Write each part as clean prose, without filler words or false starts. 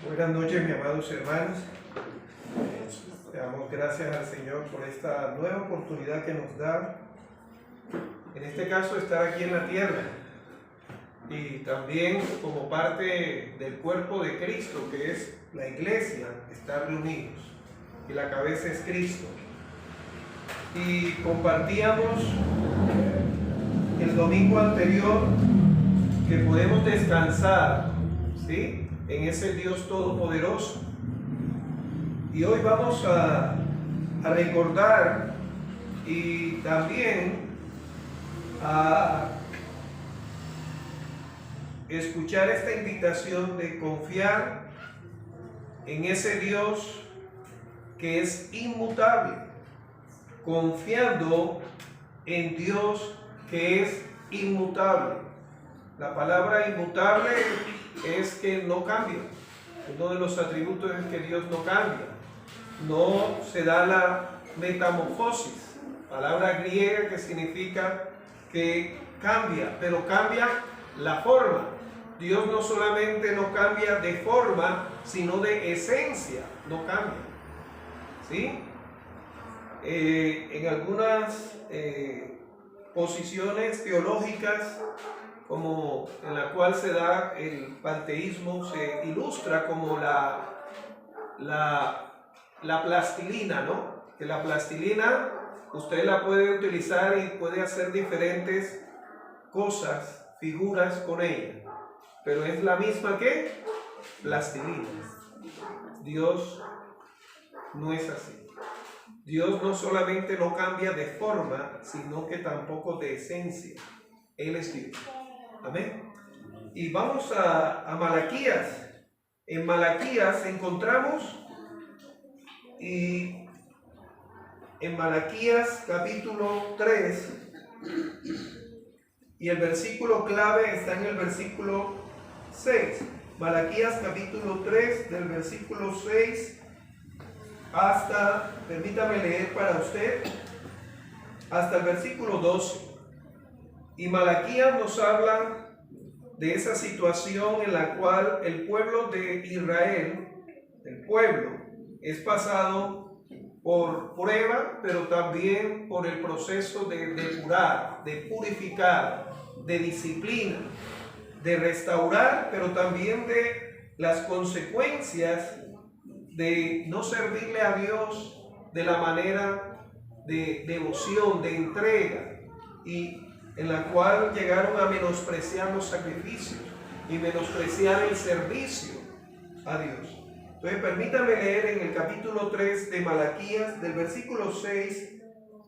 Buenas noches, mis amados hermanos. Le damos gracias al Señor por esta nueva oportunidad que nos da, en este caso, estar aquí en la tierra y también como parte del cuerpo de Cristo, que es la iglesia, estar reunidos y la cabeza es Cristo. Y compartíamos el domingo anterior que podemos descansar, ¿sí?, en ese Dios todopoderoso. Y hoy vamos a recordar y también a escuchar esta invitación de confiar en ese Dios que es inmutable, confiando en Dios que es inmutable. La palabra inmutable es que no cambia. Uno de los atributos es que Dios no cambia. No se da la metamorfosis, palabra griega que significa que cambia, pero cambia la forma. Dios no solamente no cambia de forma, sino de esencia, no cambia. ¿Sí? En algunas posiciones teológicas, como en la cual se da el panteísmo, se ilustra como la plastilina, ¿no? Que la plastilina usted la puede utilizar y puede hacer diferentes cosas, figuras con ella, pero es la misma que plastilina. Dios no es así. Dios no solamente no cambia de forma, sino que tampoco de esencia. Él es Dios. Amén. Y vamos a Malaquías. En Malaquías encontramos, y en Malaquías capítulo 3, y el versículo clave está en el versículo 6. Malaquías capítulo 3, del versículo 6 hasta, permítame leer para usted, hasta el versículo 12. Y Malaquías nos habla de esa situación en la cual el pueblo de Israel, el pueblo, es pasado por prueba, pero también por el proceso de depurar, de purificar, de disciplina, de restaurar, pero también de las consecuencias de no servirle a Dios de la manera de devoción, de entrega, y en la cual llegaron a menospreciar los sacrificios y menospreciar el servicio a Dios. Entonces permítame leer en el capítulo 3 de Malaquías, del versículo 6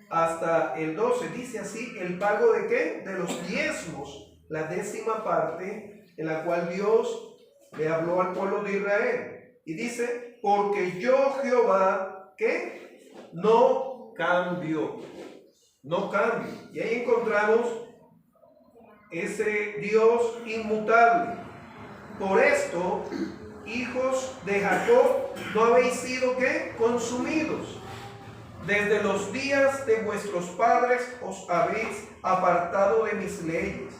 hasta el 12. Dice así: el pago de ¿qué? De los diezmos, la 10ª parte, en la cual Dios le habló al pueblo de Israel. Y dice: porque yo Jehová, ¿qué? No cambio. No cambio. Y ahí encontramos ese Dios inmutable. Por esto, hijos de Jacob, no habéis sido ¿qué? Consumidos. Desde los días de vuestros padres os habéis apartado de mis leyes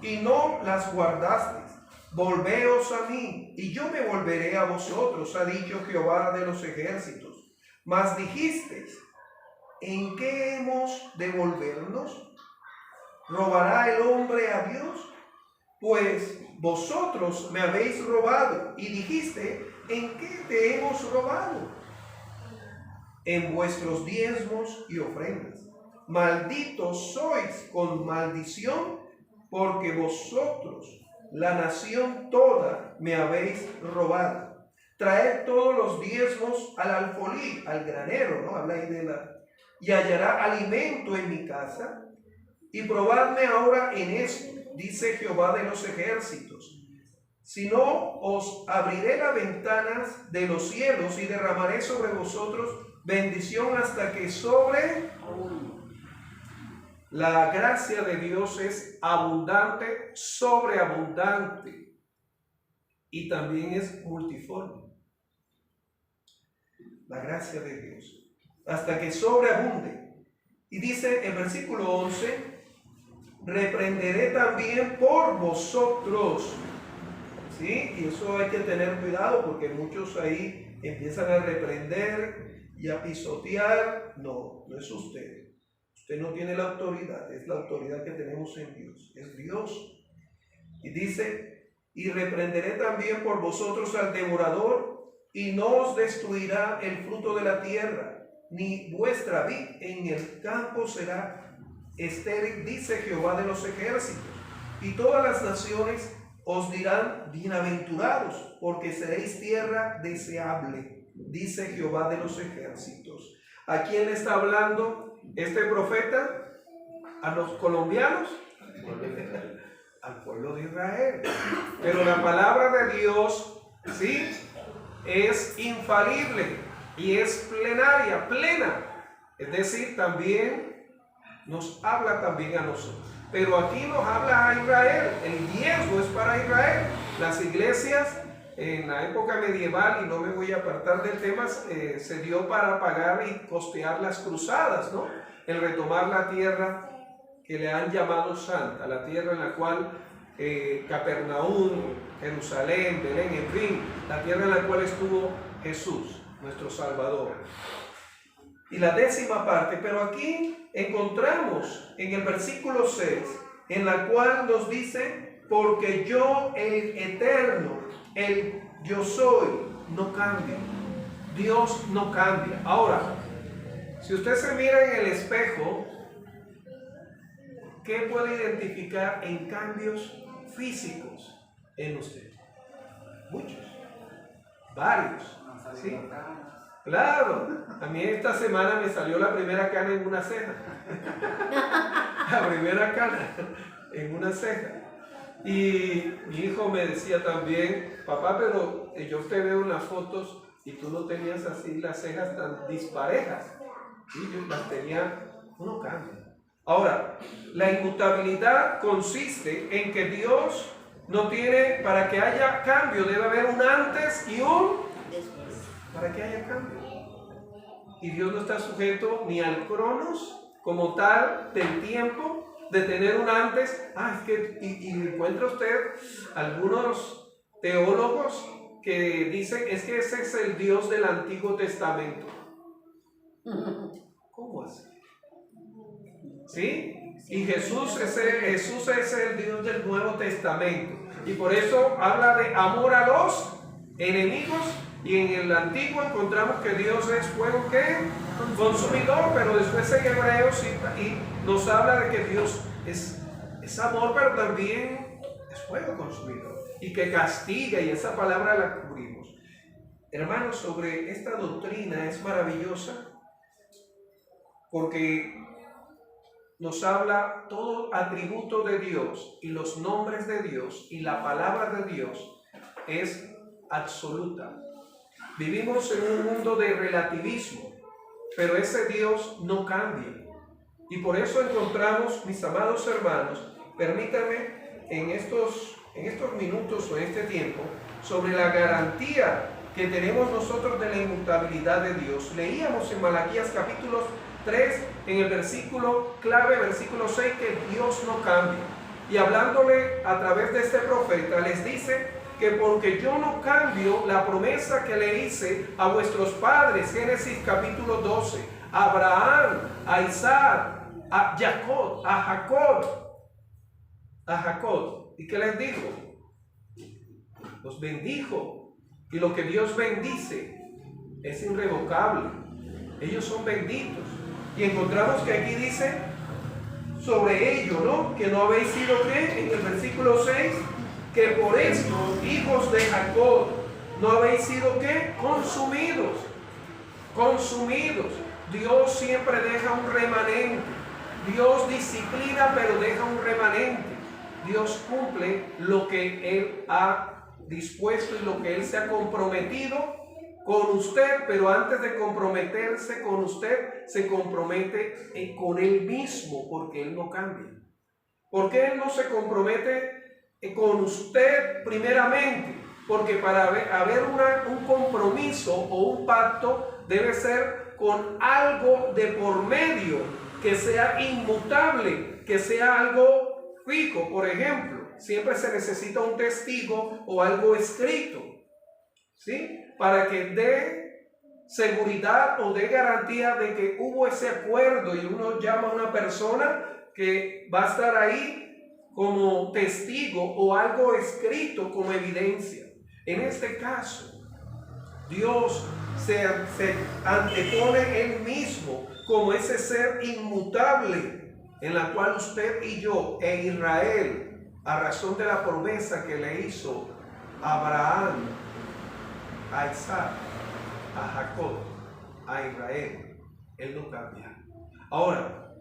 y no las guardasteis. Volveos a mí y yo me volveré a vosotros, ha dicho Jehová de los ejércitos. Mas dijisteis: ¿en qué hemos de volvernos? ¿Robará el hombre a Dios? Pues vosotros me habéis robado. Y dijiste: ¿en qué te hemos robado? En vuestros diezmos y ofrendas. Malditos sois con maldición, porque vosotros, la nación toda, me habéis robado. Traed todos los diezmos al alfolí, al granero, ¿no? Habla ahí de y hallará alimento en mi casa. Y probadme ahora en esto, dice Jehová de los ejércitos. Si no, os abriré las ventanas de los cielos y derramaré sobre vosotros bendición hasta que sobre. La gracia de Dios es abundante, sobreabundante, y también es multiforme. La gracia de Dios, hasta que sobreabunde. Y dice en versículo 11: reprenderé también por vosotros. ¿sí? Y eso hay que tener cuidado porque muchos ahí empiezan a reprender y a pisotear. No, no es usted. Usted no tiene la autoridad, es la autoridad que tenemos en Dios, es Dios. Y dice, y reprenderé también por vosotros al devorador, y no os destruirá el fruto de la tierra, ni vuestra vid en el campo será estéril, dice Jehová de los ejércitos. Y todas las naciones os dirán bienaventurados, porque seréis tierra deseable, dice Jehová de los ejércitos. ¿A quién le está hablando este profeta? ¿A los colombianos? Al pueblo de Israel. Pero la palabra de Dios, ¿sí?, es infalible y es plenaria, plena. Es decir, también nos habla también a nosotros. Pero aquí nos habla a Israel. El diezmo es para Israel. Las iglesias en la época medieval, y no me voy a apartar del tema, se dio para pagar y costear las cruzadas, ¿no? El retomar la tierra que le han llamado santa, la tierra en la cual Capernaum, Jerusalén, Belén, en fin, la tierra en la cual estuvo Jesús, nuestro Salvador. Y la 10ª parte, pero aquí encontramos en el versículo 6, en la cual nos dice, porque yo, el eterno, el yo soy, no cambia. Dios no cambia. Ahora, si usted se mira en el espejo, ¿qué puede identificar en cambios físicos en usted? Muchos, varios, ¿sí? Claro, a mí esta semana me salió la primera cana en una ceja. La primera cana en una ceja. Y mi hijo me decía también, papá, pero yo te veo en las fotos y tú no tenías así las cejas tan disparejas. Y yo las tenía, uno cambia. Ahora, la inmutabilidad consiste en que Dios no tiene, para que haya cambio, debe haber un antes y un después. Para que haya cambio. Y Dios no está sujeto ni al cronos como tal del tiempo, de tener un antes. Es que, y encuentra usted algunos teólogos que dicen, es que ese es el Dios del Antiguo Testamento. ¿Cómo así? ¿Sí? Y Jesús es el Dios del Nuevo Testamento. Y por eso habla de amor a los enemigos. Y en el Antiguo encontramos que Dios es fuego que consumidor, pero después en Hebreos y nos habla de que Dios es amor, pero también es fuego consumidor y que castiga, y esa palabra la cubrimos. Hermanos, sobre esta doctrina es maravillosa porque nos habla todo atributo de Dios y los nombres de Dios y la palabra de Dios es absoluta. Vivimos en un mundo de relativismo, pero ese Dios no cambia. Y por eso encontramos, mis amados hermanos, permítanme en estos minutos o en este tiempo, sobre la garantía que tenemos nosotros de la inmutabilidad de Dios. Leíamos en Malaquías capítulo 3, en el versículo clave, versículo 6, que Dios no cambia. Y hablándole a través de este profeta, les dice que porque yo no cambio la promesa que le hice a vuestros padres, Génesis capítulo 12, a Abraham, a Isaac, a Jacob. ¿Y qué les dijo? Los bendijo. Y lo que Dios bendice es irrevocable. Ellos son benditos. Y encontramos que aquí dice sobre ello, ¿no? Que no habéis sido, ¿qué? En el versículo 6, que por esto, hijos de Jacob, no habéis sido, ¿qué? Consumidos. Dios siempre deja un remanente. Dios disciplina, pero deja un remanente. Dios cumple lo que Él ha dispuesto y lo que Él se ha comprometido con usted, pero antes de comprometerse con usted, se compromete con Él mismo, porque Él no cambia. ¿Por qué Él no se compromete con usted primeramente? Porque para haber un compromiso o un pacto debe ser con algo de por medio, que sea inmutable, que sea algo fijo. Por ejemplo, siempre se necesita un testigo o algo escrito, ¿sí? Para que dé seguridad o dé garantía de que hubo ese acuerdo, y uno llama a una persona que va a estar ahí como testigo o algo escrito como evidencia. En este caso, Dios se antepone Él mismo como ese ser inmutable en la cual usted y yo e Israel, a razón de la promesa que le hizo a Abraham, a Isaac, a Jacob, a Israel, Él no cambia. Ahora,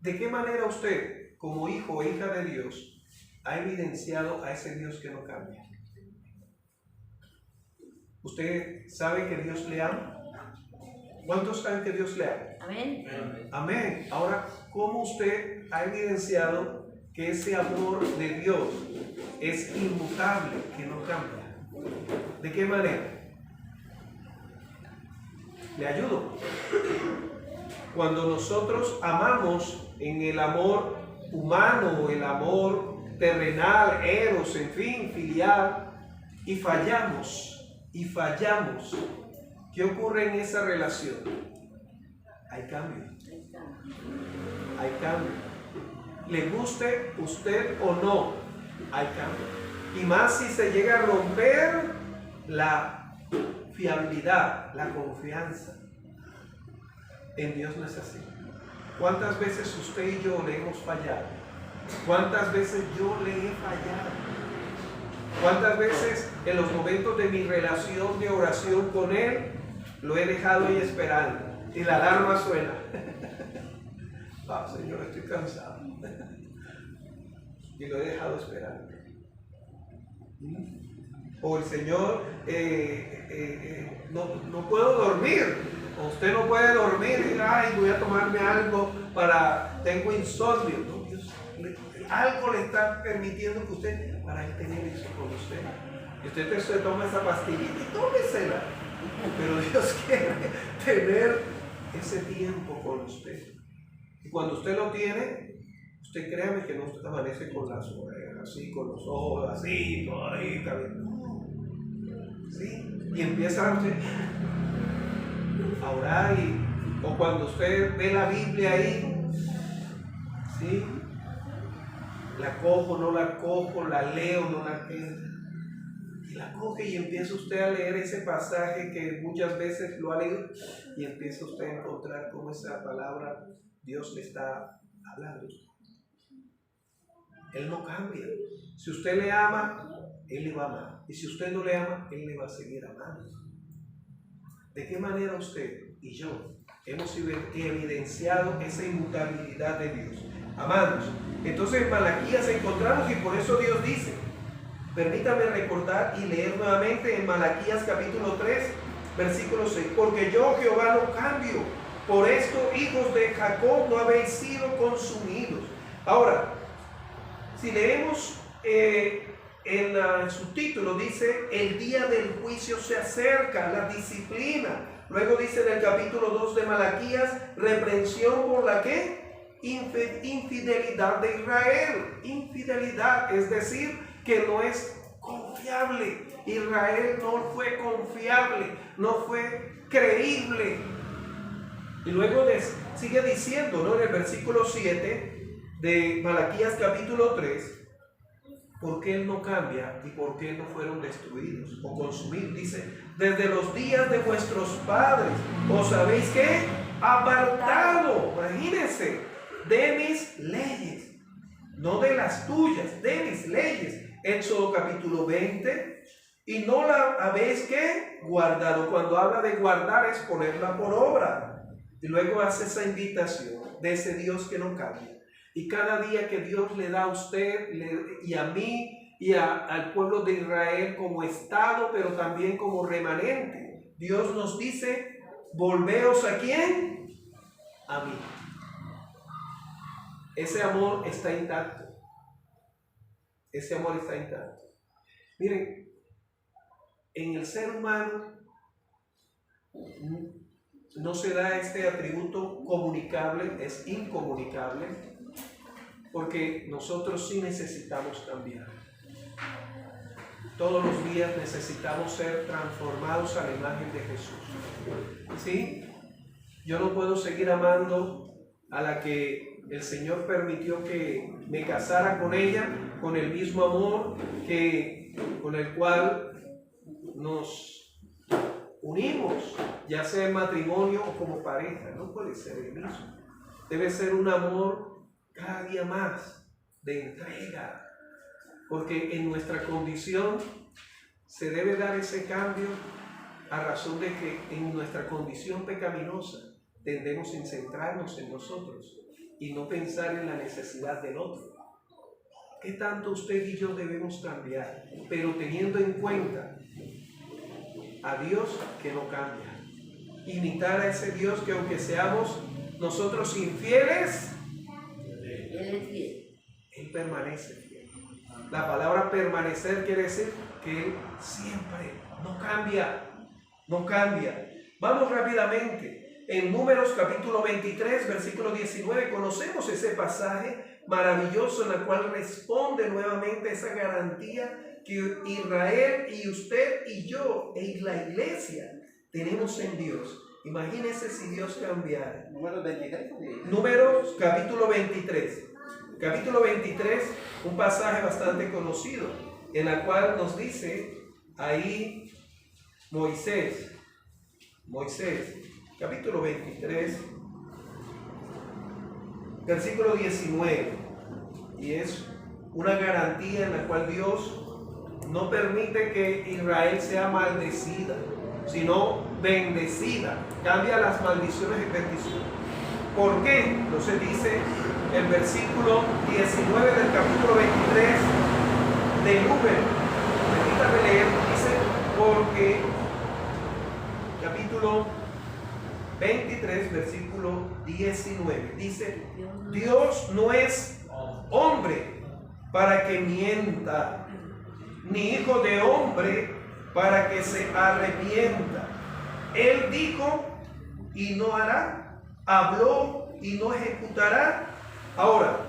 ¿de qué manera usted, como hijo o hija de Dios, ha evidenciado a ese Dios que no cambia? ¿Usted sabe que Dios le ama? ¿Cuántos saben que Dios le ama? Amén. Amén. Ahora, ¿cómo usted ha evidenciado que ese amor de Dios es inmutable, que no cambia? ¿De qué manera? ¿Le ayudo? Cuando nosotros amamos en el amor humano, el amor terrenal, eros, en fin, filial, y fallamos, ¿qué ocurre en esa relación? Hay cambio. Hay cambio. Le guste usted o no, hay cambio. Y más si se llega a romper la fiabilidad, la confianza. En Dios no es así. ¿Cuántas veces usted y yo le hemos fallado? ¿Cuántas veces yo le he fallado? ¿Cuántas veces en los momentos de mi relación de oración con Él lo he dejado ahí esperando y la alarma suena? Señor, estoy cansado. Y lo he dejado esperando. O el Señor, no puedo dormir. O usted no puede dormir y ay, voy a tomarme algo tengo insomnio. No, Dios, algo le está permitiendo que usted, para él tener eso con usted. Y usted se toma esa pastillita y tómesela. Pero Dios quiere tener ese tiempo con usted. Y cuando usted lo tiene, usted créame que no usted amanece con las orejas así, con los ojos así, todo ahí, no. ¿Sí? Y empieza usted a orar, o cuando usted ve la Biblia ahí, ¿sí? La cojo, no la cojo, la leo, no la leo. Y la coge y empieza usted a leer ese pasaje que muchas veces lo ha leído, y empieza usted a encontrar cómo esa palabra Dios le está hablando. Él no cambia. Si usted le ama, Él le va a amar. Y si usted no le ama, Él le va a seguir amando. ¿De qué manera usted y yo hemos evidenciado esa inmutabilidad de Dios? Amados, entonces en Malaquías encontramos, y por eso Dios dice, permítame recordar y leer nuevamente en Malaquías capítulo 3, versículo 6, porque yo Jehová no cambio, por esto hijos de Jacob no habéis sido consumidos. Ahora, si leemos en su título, dice, el día del juicio se acerca, la disciplina. Luego dice en el capítulo 2 de Malaquías, reprensión por la ¿qué? Infidelidad de Israel. Infidelidad, es decir, que no es confiable. Israel no fue confiable, no fue creíble. Y luego sigue diciendo, ¿no? En el versículo 7 de Malaquías capítulo 3, ¿por qué Él no cambia y por qué no fueron destruidos o consumidos? Dice, desde los días de vuestros padres os habéis ¿qué? Apartado, imagínense, de mis leyes, no de las tuyas, de mis leyes. Éxodo capítulo 20, y no la habéis ¿qué? Guardado. Cuando habla de guardar es ponerla por obra. Y luego hace esa invitación de ese Dios que no cambia. Y cada día que Dios le da a usted y a mí y al pueblo de Israel como estado, pero también como remanente, Dios nos dice, volveos ¿a quién? A mí. Ese amor está intacto. Ese amor está intacto. Miren, en el ser humano no se da este atributo comunicable, es incomunicable. porque nosotros sí necesitamos cambiar. Todos los días necesitamos ser transformados a la imagen de Jesús. ¿Sí? Yo no puedo seguir amando a la que el Señor permitió que me casara con ella, con el mismo amor con el cual nos unimos, ya sea en matrimonio o como pareja. No puede ser el mismo. Debe ser un amor cada día más de entrega, porque en nuestra condición se debe dar ese cambio a razón de que en nuestra condición pecaminosa tendemos a centrarnos en nosotros y no pensar en la necesidad del otro. ¿Qué tanto usted y yo debemos cambiar? Pero teniendo en cuenta a Dios que no cambia. Imitar a ese Dios que aunque seamos nosotros infieles, Él permanece fiel. La palabra permanecer quiere decir que Él siempre no cambia. Vamos rápidamente. En Números capítulo 23, versículo 19, conocemos ese pasaje maravilloso en el cual responde nuevamente esa garantía que Israel y usted y yo y la iglesia tenemos en Dios. Imagínense si Dios cambiara. Números capítulo 23. Capítulo 23, un pasaje bastante conocido, en el cual nos dice ahí Moisés, capítulo 23, versículo 19, y es una garantía en la cual Dios no permite que Israel sea maldecida, sino bendecida. Cambia las maldiciones en bendiciones. ¿Por qué? Entonces dice el versículo 19 del capítulo 23 de Números. Permítame leer, dice, porque capítulo 23, versículo 19, dice: Dios no es hombre para que mienta, ni hijo de hombre para que se arrepienta. Él dijo y no hará, habló y no ejecutará. Ahora,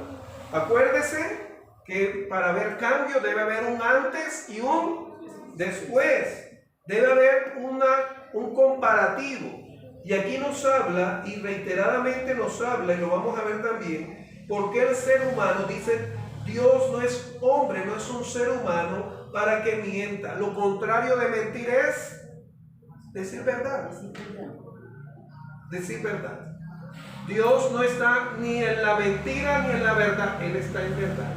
acuérdese que para haber cambio debe haber un antes y un después. Debe haber un comparativo. Y aquí nos habla, y reiteradamente nos habla, y lo vamos a ver también, porque el ser humano, dice, Dios no es hombre, no es un ser humano para que mienta. Lo contrario de mentir es decir verdad. Decir verdad. Dios no está ni en la mentira ni en la verdad. Él está en verdad.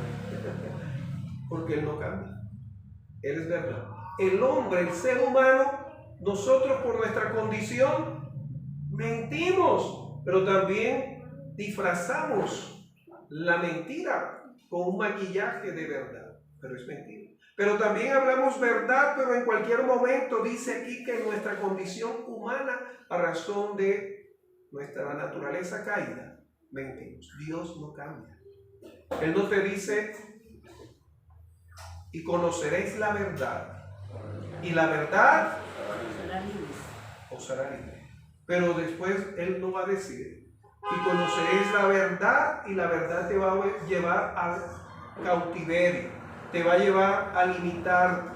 Porque Él no cambia. Él es verdad. El hombre, el ser humano, nosotros por nuestra condición mentimos, pero también disfrazamos la mentira con un maquillaje de verdad, pero es mentira. Pero también hablamos verdad, pero en cualquier momento dice aquí que en nuestra condición humana, a razón de nuestra naturaleza caída, mentimos. Dios no cambia. Él no te dice: y conoceréis la verdad, y la verdad os hará libre. Pero después Él no va a decir: y conoceréis la verdad, y la verdad te va a llevar al cautiverio, te va a llevar a limitar.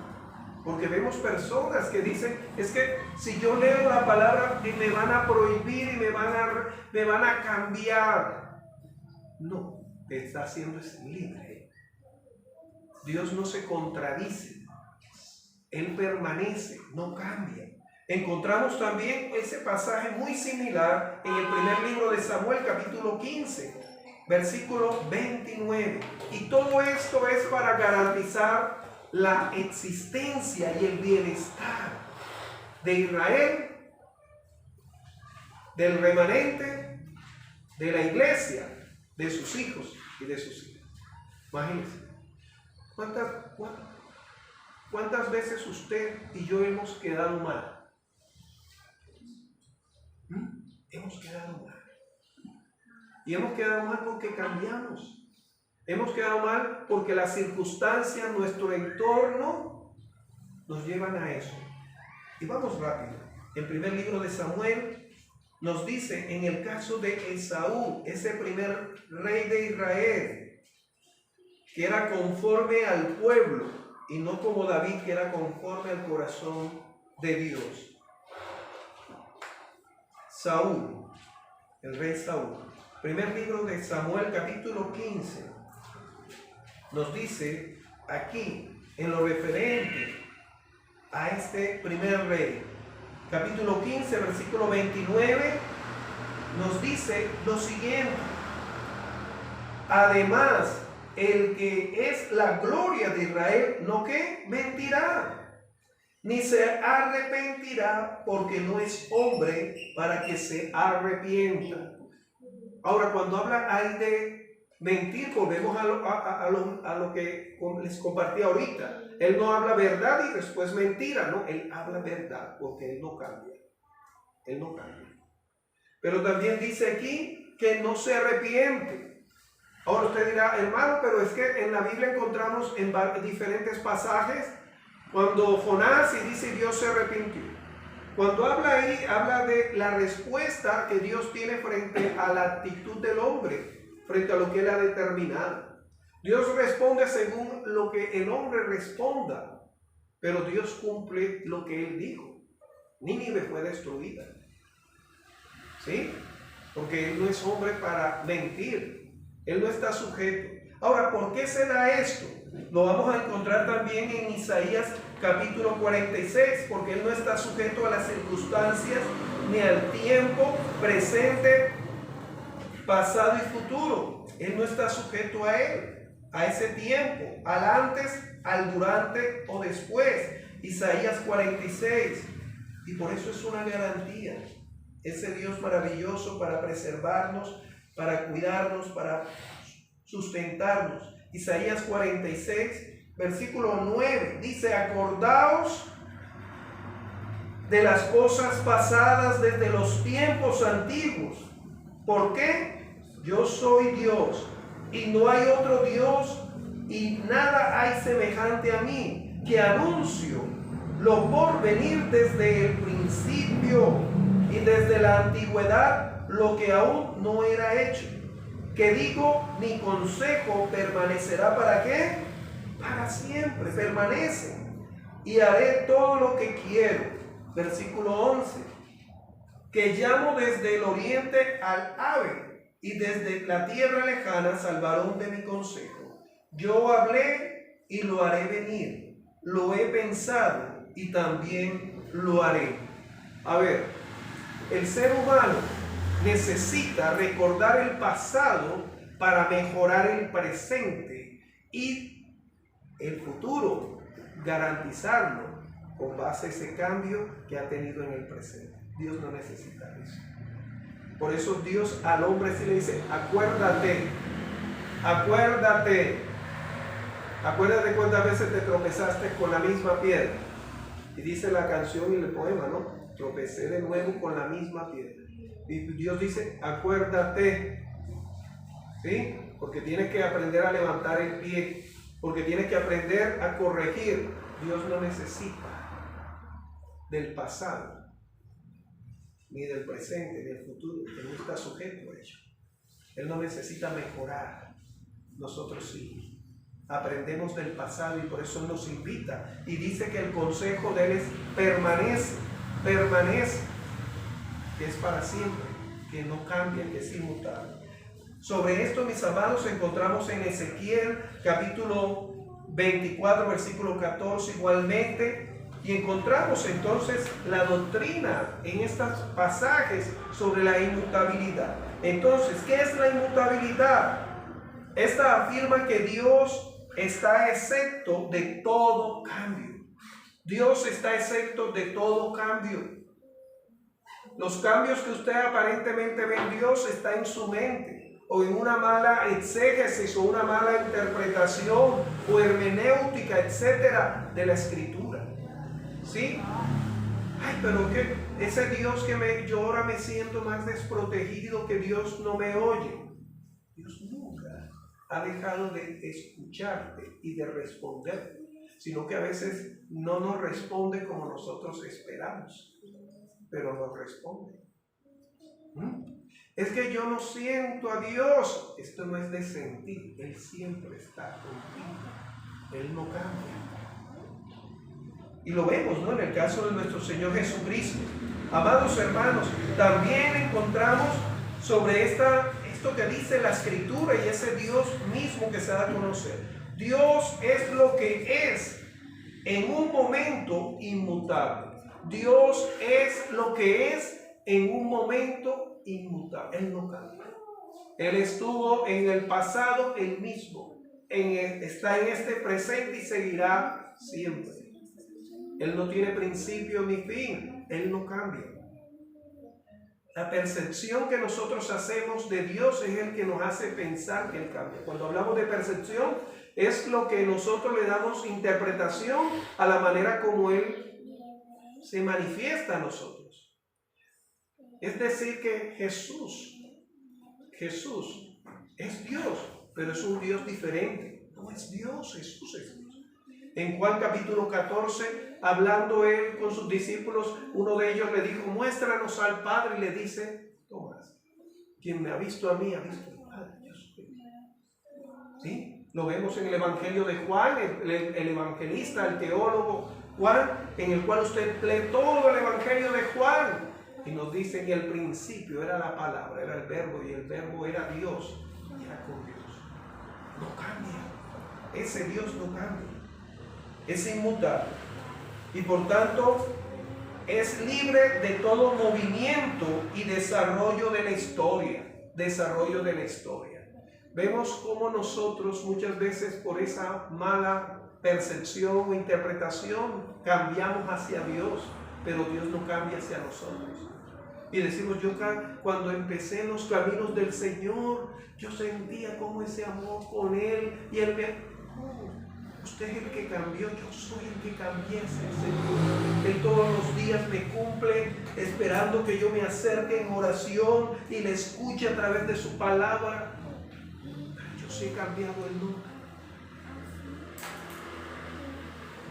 Porque vemos personas que dicen: es que si yo leo la palabra me van a prohibir y me van a cambiar. No, te está haciendo libre. Dios no se contradice, Él permanece, no cambia. Encontramos también ese pasaje muy similar en el primer libro de Samuel, capítulo 15, versículo 29. Y todo esto es para garantizar la existencia y el bienestar de Israel, del remanente, de la iglesia, de sus hijos y de sus hijas. Imagínense, ¿cuántas veces usted y yo hemos quedado mal? Hemos quedado mal. Y hemos quedado mal porque cambiamos. Hemos quedado mal porque las circunstancias, nuestro entorno, nos llevan a eso. Y vamos rápido. En primer libro de Samuel nos dice, en el caso de Esaú, ese primer rey de Israel, que era conforme al pueblo, y no como David, que era conforme al corazón de Dios. Saúl, el rey Saúl. Primer libro de Samuel, capítulo 15, nos dice aquí, en lo referente a este primer rey, capítulo 15, versículo 29, nos dice lo siguiente: además, el que es la gloria de Israel, no que mentirá, ni se arrepentirá, porque no es hombre para que se arrepienta. Ahora, cuando habla ahí de mentir, volvemos a lo que les compartí ahorita. Él no habla verdad y después mentira, no, él habla verdad, porque él no cambia. Él no cambia. Pero también dice aquí que no se arrepiente. Ahora usted dirá, hermano, pero es que en la Biblia encontramos en diferentes pasajes cuando Jonás y dice Dios se arrepintió. Cuando habla ahí, habla de la respuesta que Dios tiene frente a la actitud del hombre, frente a lo que él ha determinado. Dios responde según lo que el hombre responda, pero Dios cumple lo que él dijo. Nínive fue destruida. ¿Sí? Porque él no es hombre para mentir. Él no está sujeto. Ahora, ¿por qué se da esto? Lo vamos a encontrar también en Isaías capítulo 46, porque él no está sujeto a las circunstancias ni al tiempo presente, pasado y futuro. Él no está sujeto a él, a ese tiempo, al antes, al durante o después. Isaías 46. Y por eso es una garantía. Ese Dios maravilloso para preservarnos, para cuidarnos, para sustentarnos. Isaías 46, versículo 9, dice: acordaos de las cosas pasadas desde los tiempos antiguos. ¿Por qué? Yo soy Dios y no hay otro Dios, y nada hay semejante a mí, que anuncio lo por venir desde el principio y desde la antigüedad lo que aún no era hecho. Que digo, mi consejo permanecerá ¿para qué? Para siempre, permanece. Y haré todo lo que quiero. Versículo 11. Que llamo desde el oriente al ave, y desde la tierra lejana salvarón de mi consejo. Yo hablé y lo haré venir. Lo he pensado y también lo haré. A ver, el ser humano necesita recordar el pasado para mejorar el presente y el futuro, garantizarlo con base a ese cambio que ha tenido en el presente. Dios no necesita eso. Por eso Dios al hombre sí le dice: acuérdate, acuérdate. Acuérdate cuántas veces te tropezaste con la misma piedra. Y dice la canción y el poema, ¿no? Tropecé de nuevo con la misma piedra. Y Dios dice: acuérdate, ¿sí? Porque tienes que aprender a levantar el pie, porque tienes que aprender a corregir. Dios no necesita del pasado, ni del presente, ni del futuro. Él no está sujeto a ello. Él no necesita mejorar. Nosotros sí. Aprendemos del pasado y por eso Él nos invita. Y dice que el consejo de Él es permanece, permanece. Que es para siempre, que no cambia, que es inmutable. Sobre esto, mis amados, encontramos en Ezequiel capítulo 24, versículo 14 igualmente, y encontramos entonces la doctrina en estos pasajes sobre la inmutabilidad. Entonces, ¿qué es la inmutabilidad? Esta afirma que Dios está exento de todo cambio. Dios está exento de todo cambio. Los cambios que usted aparentemente ve en Dios están en su mente, o en una mala exégesis, o una mala interpretación, o hermenéutica, etcétera, de la Escritura. ¿Sí? Ay, pero que ese Dios que yo ahora me siento más desprotegido, que Dios no me oye. Dios nunca ha dejado de escucharte y de responder, sino que a veces no nos responde como nosotros esperamos, pero nos responde. Es que yo no siento a Dios. Esto no es de sentir. Él siempre está contigo. Él no cambia. Y lo vemos, ¿no? En el caso de nuestro Señor Jesucristo. Amados hermanos, también encontramos sobre esto que dice la Escritura y ese Dios mismo que se da a conocer. Dios es lo que es en un momento inmutable. Dios es lo que es en un momento inmutable. Él no cambia. Él estuvo en el pasado el mismo. Está en este presente y seguirá siempre. Él no tiene principio ni fin. Él no cambia. La percepción que nosotros hacemos de Dios es el que nos hace pensar que Él cambia. Cuando hablamos de percepción, es lo que nosotros le damos interpretación a la manera como Él se manifiesta a nosotros. Es decir que Jesús es Dios, pero es un Dios diferente. No es Dios, Jesús es Dios. En Juan capítulo 14, hablando Él con sus discípulos, uno de ellos le dijo, muéstranos al Padre, y le dice, Tomás, quien me ha visto a mí, ha visto al Padre. ¿Sí? Lo vemos en el Evangelio de Juan, el evangelista, el teólogo Juan, en el cual usted lee todo el Evangelio de Juan y nos dice que el principio era la palabra, era el verbo, y el verbo era Dios y era con Dios. No cambia. Ese Dios no cambia. Es inmutable y por tanto es libre de todo movimiento y desarrollo de la historia. Vemos cómo nosotros muchas veces por esa mala percepción o interpretación cambiamos hacia Dios, pero Dios no cambia hacia nosotros. Y decimos, yo cuando empecé en los caminos del Señor, yo sentía como ese amor con Él y Él me... Usted es el que cambió, yo soy el que cambié, es el Señor. Él todos los días me cumple, esperando que yo me acerque en oración y le escuche a través de su palabra. Yo sí he cambiado, Él nunca.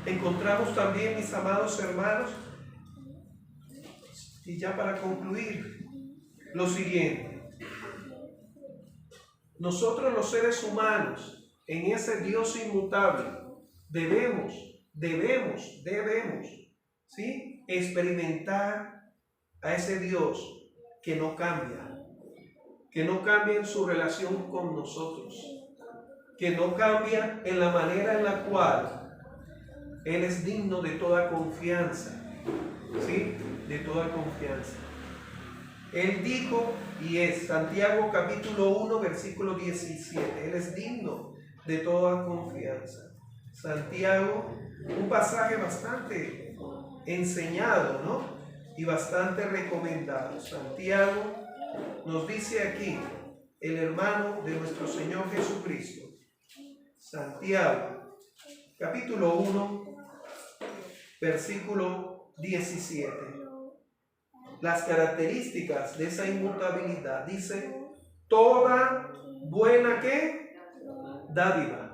Encontramos también, mis amados hermanos, y ya para concluir, lo siguiente. Nosotros los seres humanos, en ese Dios inmutable, debemos, ¿sí?, experimentar a ese Dios que no cambia en su relación con nosotros, que no cambia en la manera en la cual Él es digno de toda confianza, ¿sí?, de toda confianza. Él dijo, y es Santiago capítulo 1, versículo 17, Él es digno de toda confianza. Santiago, un pasaje bastante enseñado, ¿no?, y bastante recomendado. Santiago nos dice aquí, el hermano de nuestro Señor Jesucristo, Santiago capítulo 1, versículo 17. Las características de esa inmutabilidad, dice, toda buena, ¿qué?, dádiva.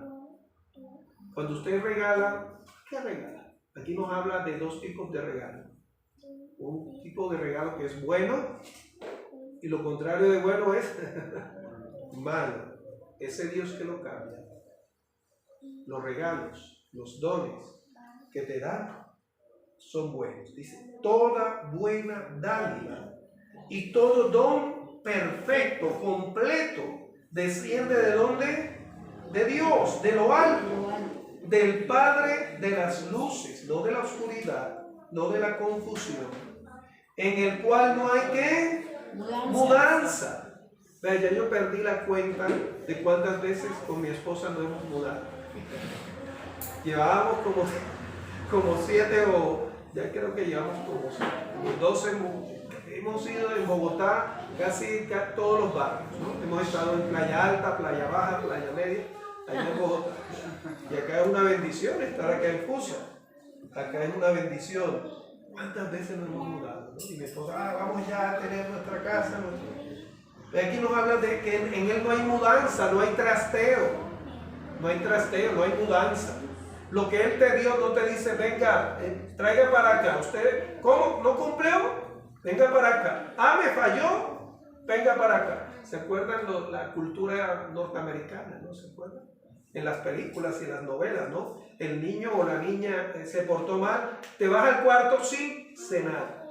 Cuando usted regala, ¿qué regala? Aquí nos habla de dos tipos de regalo. Un tipo de regalo que es bueno y lo contrario de bueno es malo. Ese Dios que lo cambia. Los regalos, los dones que te dan son buenos. Dice, toda buena dádiva y todo don perfecto, completo, desciende ¿de dónde? De Dios, de lo alto, del Padre de las luces, no de la oscuridad, no de la confusión, en el cual no hay ¿qué? Mudanza. Vea, ya yo perdí la cuenta de cuántas veces con mi esposa nos hemos mudado. Llevábamos como 7 o ya creo que llevamos como 12. Hemos ido en Bogotá casi todos los barrios, ¿no? Hemos estado en Playa Alta, Playa Baja, Playa Media, allá en Bogotá. Y acá es una bendición estar acá en Fusa. Acá es una bendición. ¿Cuántas veces nos hemos mudado, ¿no? Y mi esposa, vamos ya a tener nuestra casa. Aquí nos habla de que en Él no hay mudanza, no hay trasteo. No hay trasteo, no hay mudanza. Lo que Él te dio no te dice, venga, traiga para acá. ¿Usted cómo? ¿No cumplió? Venga para acá. Ah, me falló. venga para acá. ¿Se acuerdan la cultura norteamericana? ¿No se acuerdan? En las películas y en las novelas, ¿no? El niño o la niña se portó mal, te vas al cuarto sin cenar.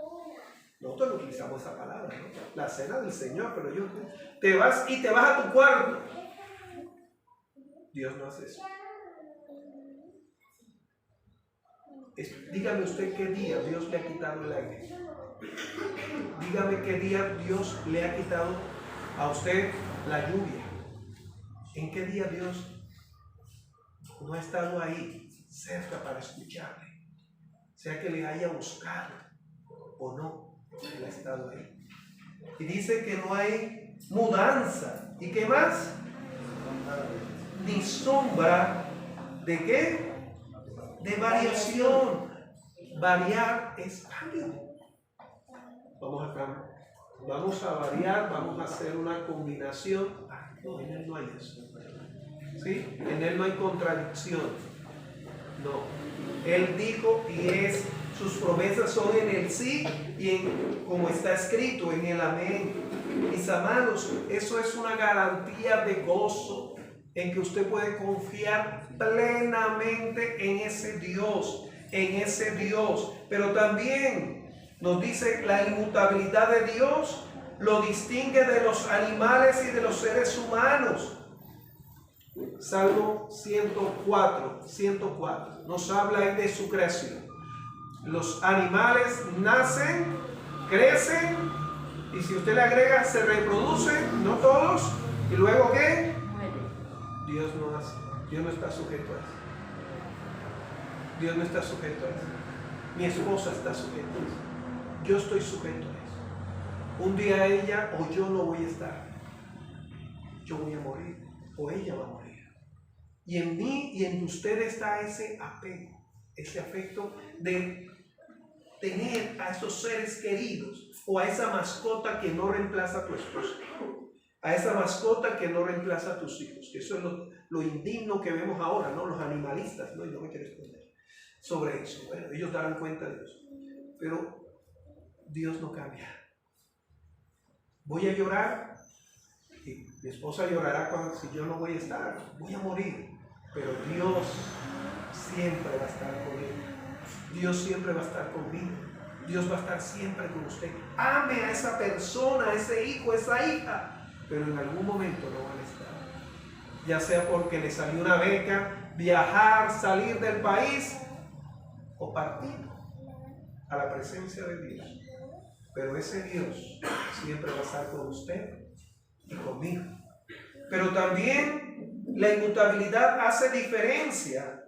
Nosotros no utilizamos esa palabra, ¿no? La cena del Señor, pero te vas a tu cuarto. Dios no hace eso. Dígame usted qué día Dios le ha quitado el aire. Dígame qué día Dios le ha quitado a usted la lluvia. ¿En qué día Dios no ha estado ahí cerca para escucharle? Sea que le haya buscado o no, Él ha estado ahí. Y dice que no hay mudanza. ¿Y qué más? Ni sombra de ¿qué? De variación. Variar es cambio. Vamos a variar, vamos a hacer una combinación. No, en Él no hay eso. ¿Sí? En Él no hay contradicción. No. Él dijo y es, sus promesas son en el sí y en, como está escrito, en el amén. Mis amados, eso es una garantía de gozo en que usted puede confiar plenamente en ese Dios, Pero también nos dice la inmutabilidad de Dios lo distingue de los animales y de los seres humanos. Salmo 104 nos habla ahí de su creación. Los animales nacen, crecen y si usted le agrega se reproducen, no todos, y luego ¿qué? Dios no hace, Dios no está sujeto a eso. Dios no está sujeto a eso. Mi esposa está sujeta a eso. Yo estoy sujeto a eso. Un día ella o yo no voy a estar. Yo voy a morir o ella va a morir. Y en mí y en usted está ese apego, ese afecto de tener a esos seres queridos o a esa mascota que no reemplaza a tu esposo, a esa mascota que no reemplaza a tus hijos, que eso es lo indigno que vemos ahora, ¿no? Los animalistas, ¿no? Y no me quiero exponer sobre eso. Bueno, ellos darán cuenta de eso. Pero Dios no cambia. Voy a llorar y mi esposa llorará si yo no voy a estar. Voy a morir. Pero Dios siempre va a estar conmigo. Dios siempre va a estar conmigo. Dios va a estar siempre con usted. Ame a esa persona, a ese hijo, a esa hija. Pero en algún momento no van a estar. Ya sea porque le salió una beca, viajar, salir del país o partir a la presencia de Dios. Pero ese Dios siempre va a estar con usted y conmigo. Pero también la inmutabilidad hace diferencia,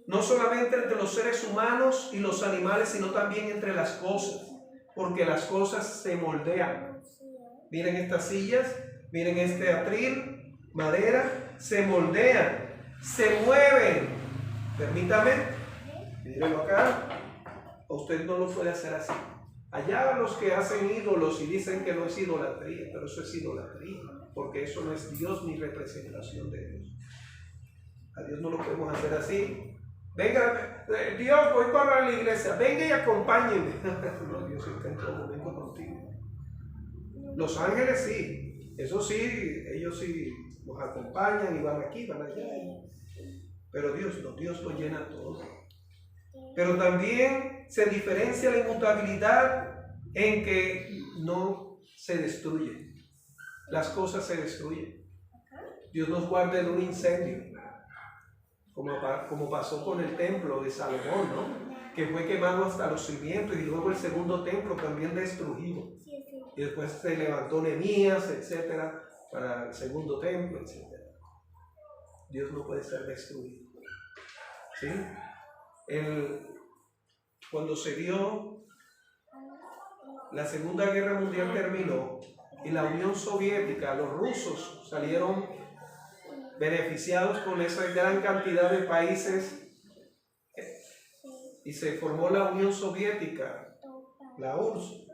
no solamente entre los seres humanos y los animales, sino también entre las cosas, porque las cosas se moldean. Miren estas sillas, miren este atril, madera, se moldean, se mueven. Permítame, mírenlo acá, usted no lo puede hacer así. Allá los que hacen ídolos y dicen que no es idolatría, pero eso es idolatría, porque eso no es Dios ni representación de Dios. A Dios no lo podemos hacer así. Venga, Dios, voy para la iglesia, venga y acompáñenme. No, Dios está en todo momento contigo. Los ángeles sí, eso sí, ellos sí nos acompañan y van aquí, van allá. Pero Dios no, Dios lo llena todo. Pero también se diferencia la inmutabilidad en que no se destruye. Las cosas se destruyen. Dios nos guarda de un incendio, como pasó con el templo de Salomón, ¿no? Que fue quemado hasta los cimientos y luego el segundo templo también destruido. Y después se levantó Nehemías, etcétera, para el segundo templo, etcétera. Dios no puede ser destruido. ¿Sí? Cuando se dio la Segunda Guerra Mundial terminó y la Unión Soviética, los rusos salieron beneficiados con esa gran cantidad de países y se formó la Unión Soviética, la URSS.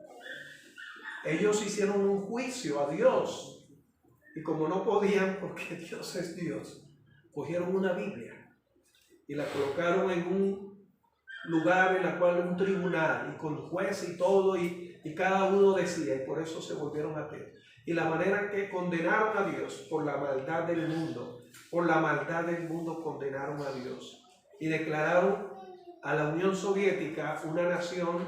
Ellos hicieron un juicio a Dios y como no podían, porque Dios es Dios, cogieron una Biblia y la colocaron en un lugar en la cual un tribunal y con juez y todo y cada uno decía, y por eso se volvieron ateos. y la manera en que condenaron a Dios por la maldad del mundo. Por la maldad del mundo condenaron a Dios y declararon a la Unión Soviética una nación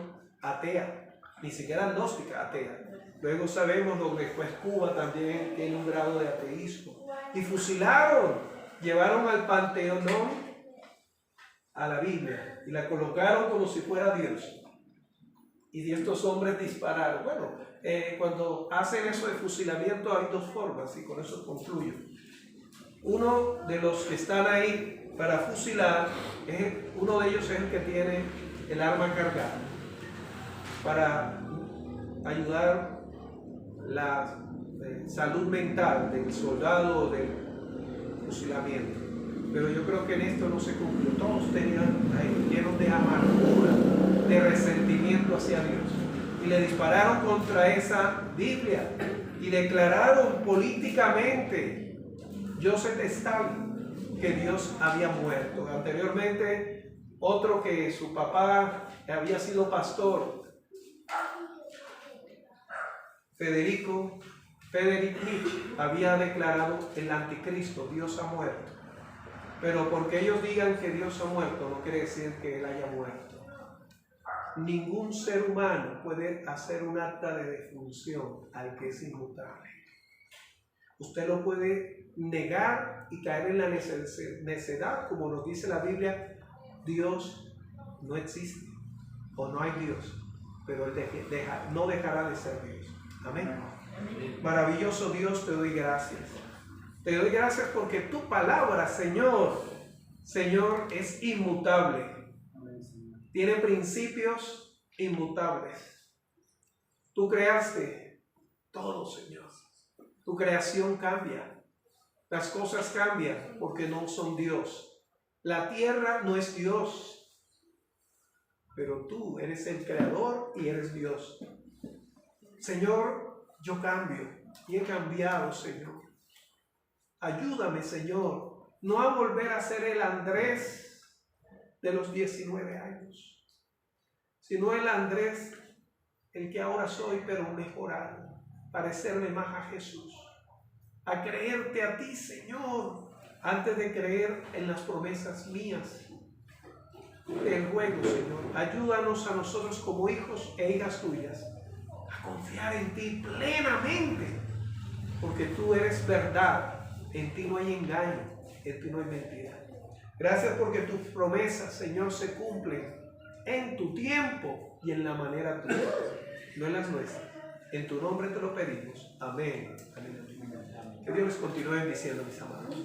atea, ni siquiera agnóstica, atea. Luego sabemos lo que después Cuba también tiene un grado de ateísmo. Y fusilaron, llevaron al Panteón a la Biblia y la colocaron como si fuera Dios. Y estos hombres dispararon. Bueno, cuando hacen eso de fusilamiento hay dos formas, y con eso concluyo. Uno de los que están ahí para fusilar, uno de ellos es el que tiene el arma cargada para ayudar la salud mental del soldado o del fusilamiento. Pero yo creo que en esto no se cumplió. Todos tenían ahí llenos de amargura, de resentimiento hacia Dios. Y le dispararon contra esa Biblia y declararon políticamente Joseph Stalin que Dios había muerto. Anteriormente, otro que su papá había sido pastor, Friedrich Nietzsche, había declarado el anticristo, Dios ha muerto. Pero porque ellos digan que Dios ha muerto, no quiere decir que Él haya muerto. Ningún ser humano puede hacer un acta de defunción al que es inmutable. Usted lo puede negar y caer en la necedad, como nos dice la Biblia. Dios no existe o no hay Dios, pero Él no dejará de ser Dios. Amén. Maravilloso Dios, te doy gracias. Te doy gracias porque tu palabra, Señor, es inmutable. Tiene principios inmutables. Tú creaste todo, Señor. Tu creación cambia. Las cosas cambian porque no son Dios. La tierra no es Dios. Pero tú eres el creador y eres Dios. Señor, yo cambio y he cambiado, Señor. Ayúdame, Señor, no a volver a ser el Andrés de los 19 años, sino el Andrés, el que ahora soy, pero mejorado, parecerme más a Jesús, a creerte a ti, Señor, antes de creer en las promesas mías. Te ruego, Señor, ayúdanos a nosotros como hijos e hijas tuyas a confiar en ti plenamente, porque tú eres verdad. En ti no hay engaño, en ti no hay mentira. Gracias porque tus promesas, Señor, se cumplen en tu tiempo y en la manera tuya, no en las nuestras. En tu nombre te lo pedimos. Amén. Amén. Que Dios les continúe bendiciendo, mis amados.